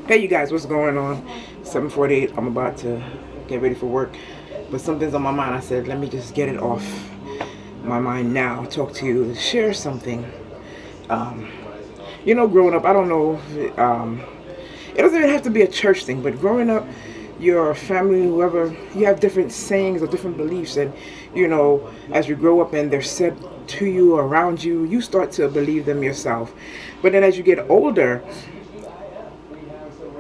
Hey you guys, what's going on? 7:48. I'm about to get ready for work, but something's on my mind. I said, let me just get it off my mind now. Talk to you, share something. You know, growing up, I don't know, it doesn't even have to be a church thing, but growing up, your family, whoever, you have different sayings or different beliefs, and you know, as you grow up and they're said to you or around you, you start to believe them yourself. But then as you get older,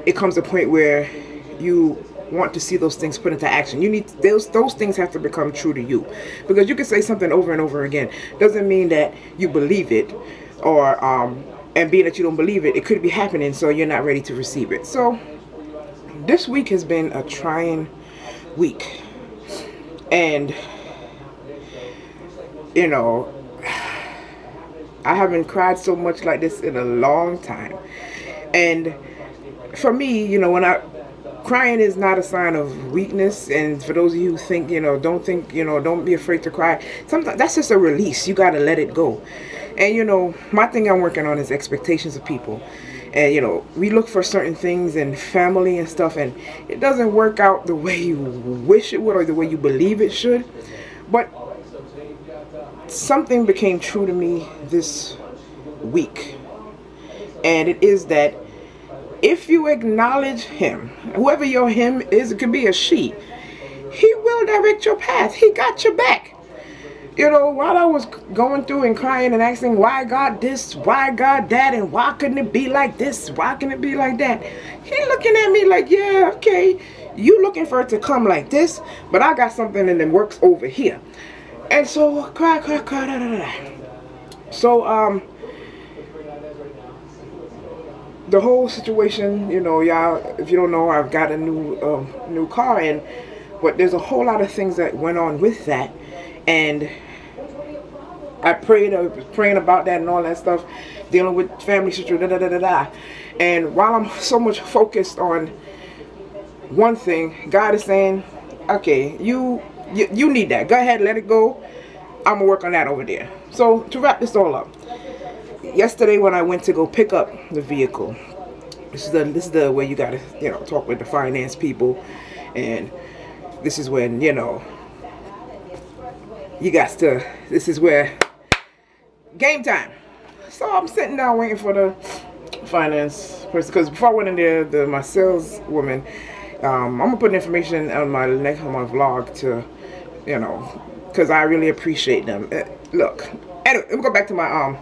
it comes a point where you want to see those things put into action. You need those things have to become true to you, because you can say something over and over again. Doesn't mean that you believe it, or and being that you don't believe it, it could be happening, so you're not ready to receive it. So this week has been a trying week, and you know, I haven't cried so much like this in a long time. And for me, you know, crying is not a sign of weakness. And for those of you who think, you know, don't be afraid to cry. Sometimes that's just a release. You got to let it go. And, you know, my thing I'm working on is expectations of people. And, you know, we look for certain things in family and stuff, and it doesn't work out the way you wish it would or the way you believe it should. But something became true to me this week. And it is that if you acknowledge him, whoever your him is, it could be a she, he will direct your path. He got your back. You know, while I was going through and crying and asking, why God this, why God that, and why couldn't it be like this, why can it be like that? He looking at me like, yeah, okay, you looking for it to come like this, but I got something and it works over here. And so, cry, da, da, da. So, the whole situation, you know, y'all, if you don't know, I've got a new car, but there's a whole lot of things that went on with that, and I was praying about that and all that stuff, dealing with family situation, da da da da da. And while I'm so much focused on one thing, God is saying, okay, you need that. Go ahead, let it go. I'm gonna work on that over there. So to wrap this all up, yesterday when I went to go pick up the vehicle, this is the way you gotta, you know, talk with the finance people, and this is when, you know, this is where game time. So I'm sitting down waiting for the finance person, because before I went in there, my saleswoman, I'm gonna put information on my vlog to, you know, because I really appreciate them. Look, anyway, let me go back to my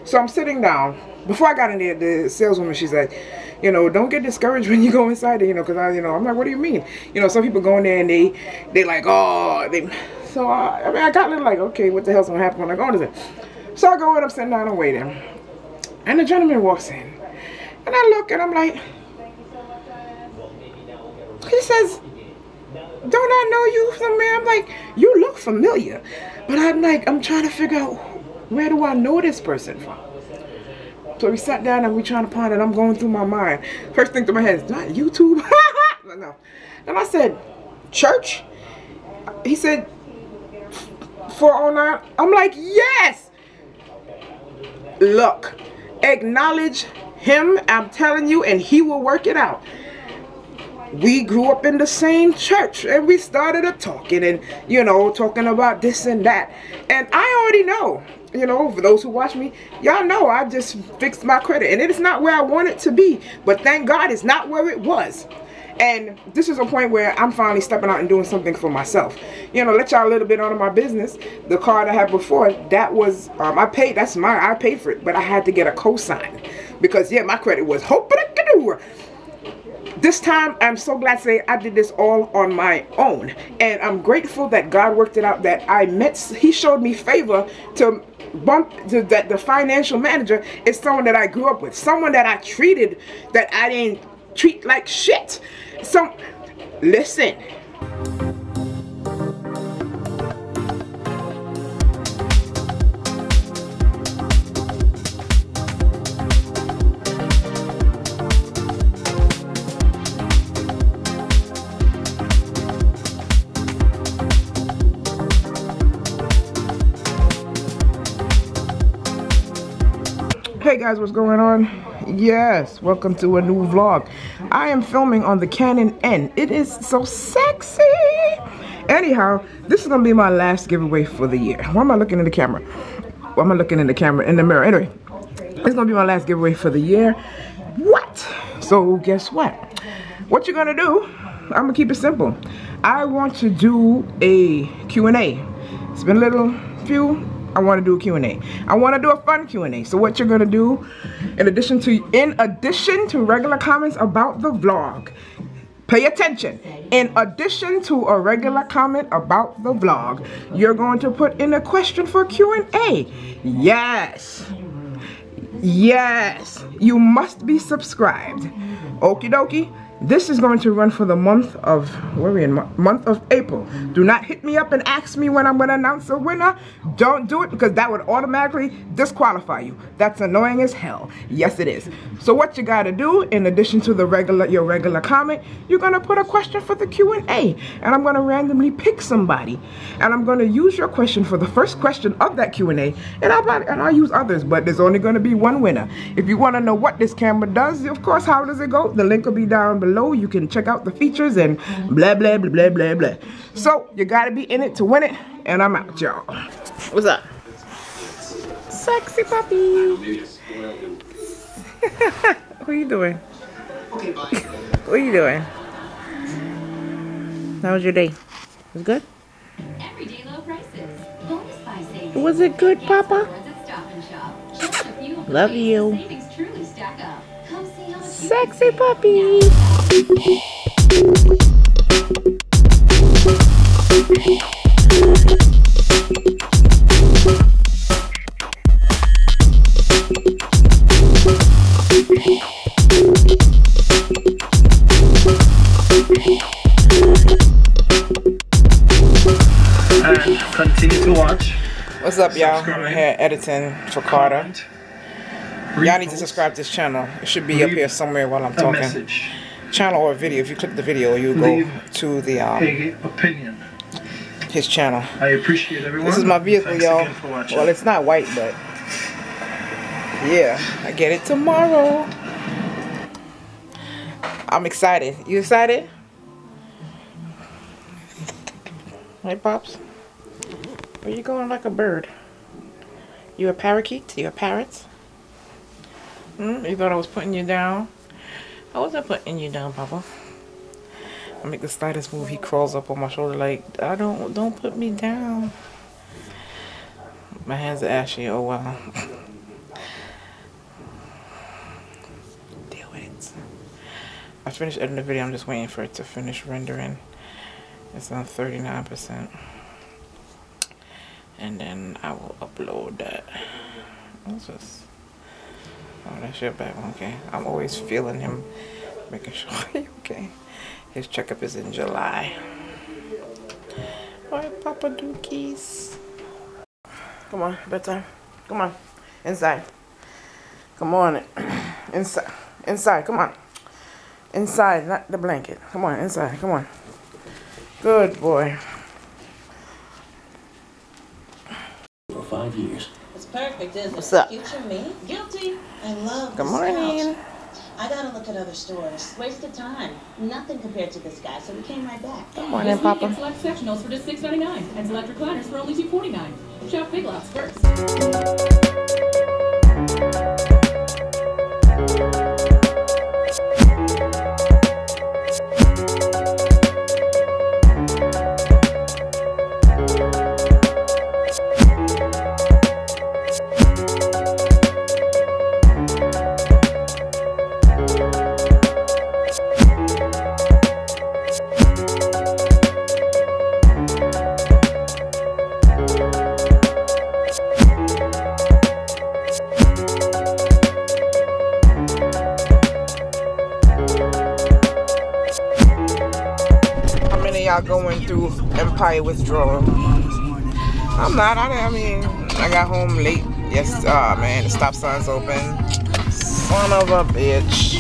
so I'm sitting down. Before I got in there, the saleswoman, she's like, you know, don't get discouraged when you go inside there, you know, because I'm like, what do you mean? You know, some people go in there and they like, oh, so I mean, I got a little like, okay, what the hell's gonna happen when I go into it? So I go in, I'm sitting down and waiting, and the gentleman walks in, and I look and I'm like, he says, don't I know you somewhere? I'm like, you look familiar, but I'm trying to figure out, where do I know this person from? So we sat down and we trying to ponder, and I'm going through my mind. First thing through my head is, not YouTube? No. And I said, church? He said, 409? I'm like, yes! Look, acknowledge him, I'm telling you, and he will work it out. We grew up in the same church, and we started talking, and, you know, talking about this and that. And I already know, you know, for those who watch me, y'all know I just fixed my credit, and it is not where I want it to be, but thank God it's not where it was. And this is a point where I'm finally stepping out and doing something for myself. You know, let y'all a little bit out of my business. The card I had before, that was, I paid for it, but I had to get a cosign, because yeah, my credit was hope-a-da-ka-doo. This time, I'm so glad to say I did this all on my own. And I'm grateful that God worked it out, that he showed me favor to that the financial manager is someone that I grew up with. Someone that I treated, that I didn't treat like shit. So, listen. Hey guys, what's going on? Yes, welcome to a new vlog. I am filming on the Canon N. It is so sexy. Anyhow, this is gonna be my last giveaway for the year. Why am I looking in the camera? Why am I looking in the camera, in the mirror? Anyway, it's gonna be my last giveaway for the year. What? So guess what? What you're gonna do, I'm gonna keep it simple. I want to do a Q&A. It's been a little few. I want to do a Q&A. I want to do a fun Q&A. So what you're gonna do, in addition to regular comments about the vlog, pay attention. In addition to a regular comment about the vlog, you're going to put in a question for Q&A. Yes. Yes. You must be subscribed. Okie dokie. This is going to run for the month of, where are we in? Month of April. Do not hit me up and ask me when I'm going to announce a winner. Don't do it, because that would automatically disqualify you. That's annoying as hell. Yes, it is. So what you got to do, in addition to your regular comment, you're going to put a question for the Q&A. And I'm going to randomly pick somebody. And I'm going to use your question for the first question of that Q&A. And I'll use others, but there's only going to be one winner. If you want to know what this camera does, of course, how does it go? The link will be down below. You can check out the features and blah blah blah blah blah blah. So you gotta be in it to win it, and I'm out, y'all. What's up? Sexy puppy. What are you doing? What are you doing? How was your day? Was it good? Everyday low prices. Bonus buy savings. Was it good, Papa? Love you. Savings truly stack up. Come see how much Sexy puppy. And continue to watch. What's up, y'all? I'm here editing for Carter. Y'all need to subscribe to this channel. It should be up here somewhere while I'm talking. Channel or video. If you click the video, you go to the opinion. His channel. I appreciate everyone. This is my vehicle, y'all. Well, it's not white, but yeah, I get it tomorrow. I'm excited. You excited? Hey, Pops. Where you going like a bird? You a parakeet? You a parrot? You thought I was putting you down? I wasn't putting you down, Papa. I make the slightest move, he crawls up on my shoulder like, don't put me down. My hands are ashy, oh wow. Deal with it. I finished editing the video, I'm just waiting for it to finish rendering. It's on 39%. And then I will upload that. What's this? Oh, that shit back. Okay. I'm always feeling him, making sure he's okay. His checkup is in July. Alright, Papa Dookies. Come on, bedtime. Come on. Inside. Come on. Inside. Inside. Come on. Inside, not the blanket. Come on, inside. Come on. Good boy. For 5 years. It's perfect, isn't it? What's up? Future me? Guilty. I love Good this morning. couch. I gotta look at other stores. Waste of time. Nothing compared to this guy, so we came right back. Good morning, Papa. Select sectionals for just $6.99 and select recliners for only $2.49. Shop Big Lots first. Y'all going through Empire withdrawal. I'm not. I mean, I got home late. Yes, man, the stop sign's open. Son of a bitch.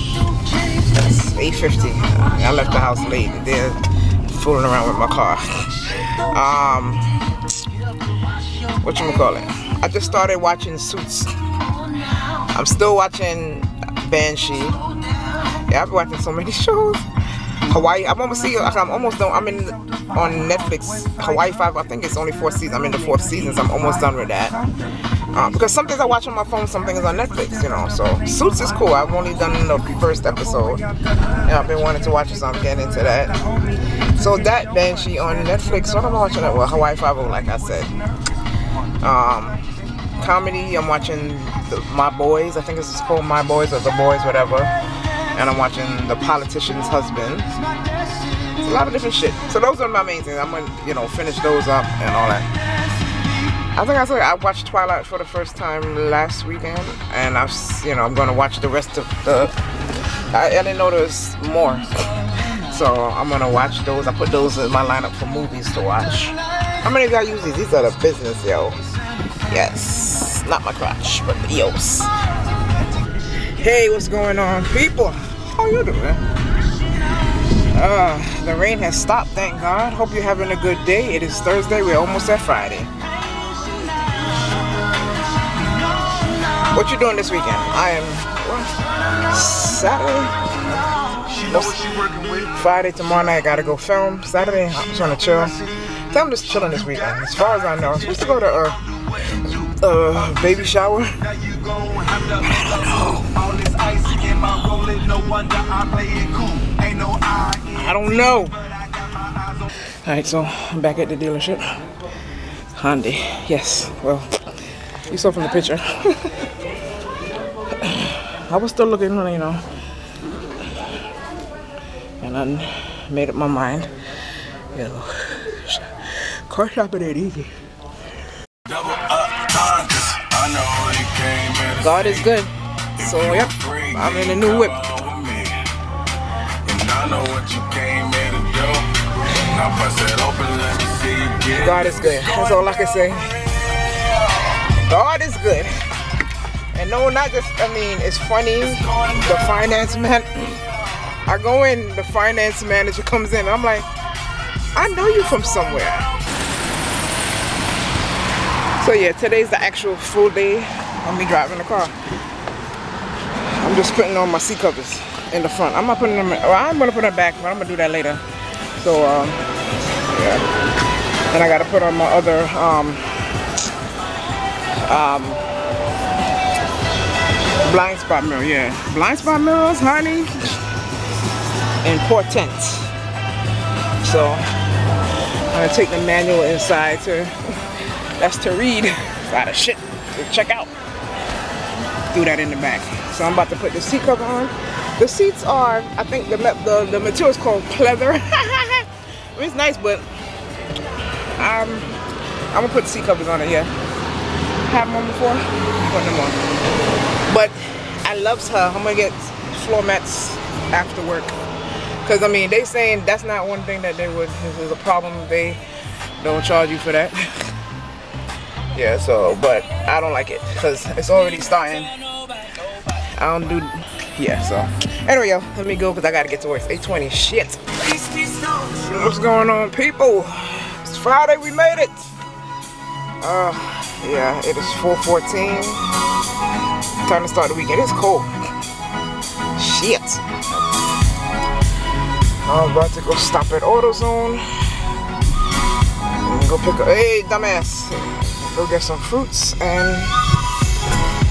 It's 8:50. I left the house late. They're fooling around with my car. Whatchamacallit? I just started watching Suits. I'm still watching Banshee. Yeah, I've been watching so many shows. Hawaii, I'm almost done. I'm in on Netflix. Hawaii 5. I think it's only 4 seasons. I'm in the 4th season, so I'm almost done with that. Because some things I watch on my phone, some things on Netflix, you know. So Suits is cool. I've only done the first episode. Yeah, I've been wanting to watch it, so I'm getting into that. So that Banshee on Netflix. What am I watching? Well, Hawaii 5, like I said. Comedy, I'm watching My Boys. I think it's called My Boys or The Boys, whatever. And I'm watching The Politician's Husband. It's a lot of different shit. So those are my main things. I'm gonna, you know, finish those up and all that. I think I watched Twilight for the first time last weekend, and I'm gonna watch the rest of the. I didn't know there was more, so I'm gonna watch those. I put those in my lineup for movies to watch. How many of y'all use these? These are the business, yo. Yes, not my crotch, but the EOS. Hey, what's going on, people? How you doing? The rain has stopped, thank God. Hope you're having a good day. It is Thursday. We're almost at Friday. What you doing this weekend? I am Saturday. Friday, tomorrow night, I gotta go film. Saturday, I'm trying to chill. So I'm just chilling this weekend. As far as I know, I'm supposed to go to baby shower. I don't know. Alright, so I'm back at the dealership. Hyundai. Yes, well, you saw from the picture. I was still looking, you know. And I made up my mind. You know, car shopping ain't easy. God is good. So, yep, I'm in a new whip. God is good. That's all I can say. God is good. And no, not just, I mean, it's funny. The finance man, I go in, the finance manager comes in, and I'm like, I know you from somewhere. So yeah, today's the actual full day of me driving the car. I'm just putting on my seat covers in the front. I'm not putting them in, well, I'm gonna put them back, but I'm gonna do that later. So yeah. And I gotta put on my other blind spot mirror, yeah. Blind spot mirrors, honey. Important. So I'm gonna take the manual inside to, that's to read. It's a lot of shit to check out. Do that in the back. So I'm about to put the seat cover on. The seats are, I think the material is called pleather. I mean, it's nice, but I'm gonna put the seat covers on it, yeah. Have them on before, put them on. But I loves her. I'm gonna get floor mats after work. Cause I mean, they saying that's not one thing that they would, if there's a problem, they don't charge you for that. Yeah, so, but I don't like it because it's already starting. I don't do, yeah, so. Anyway, yo, let me go because I gotta get to work. It's 8:20, shit. What's going on, people? It's Friday, we made it. Yeah, it is 4:14. Time to start the weekend. It's cold. Shit. I'm about to go stop at AutoZone. And go pick up, hey, dumbass. Go get some fruits and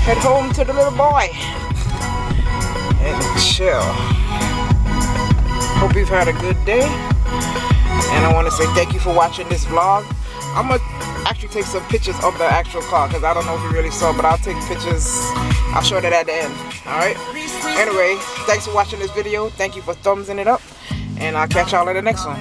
head home to the little boy. And chill. Hope you've had a good day. And I want to say thank you for watching this vlog. I'm going to actually take some pictures of the actual car because I don't know if you really saw, but I'll take pictures. I'll show that at the end. Alright? Anyway, thanks for watching this video. Thank you for thumbsing it up. And I'll catch y'all in the next one.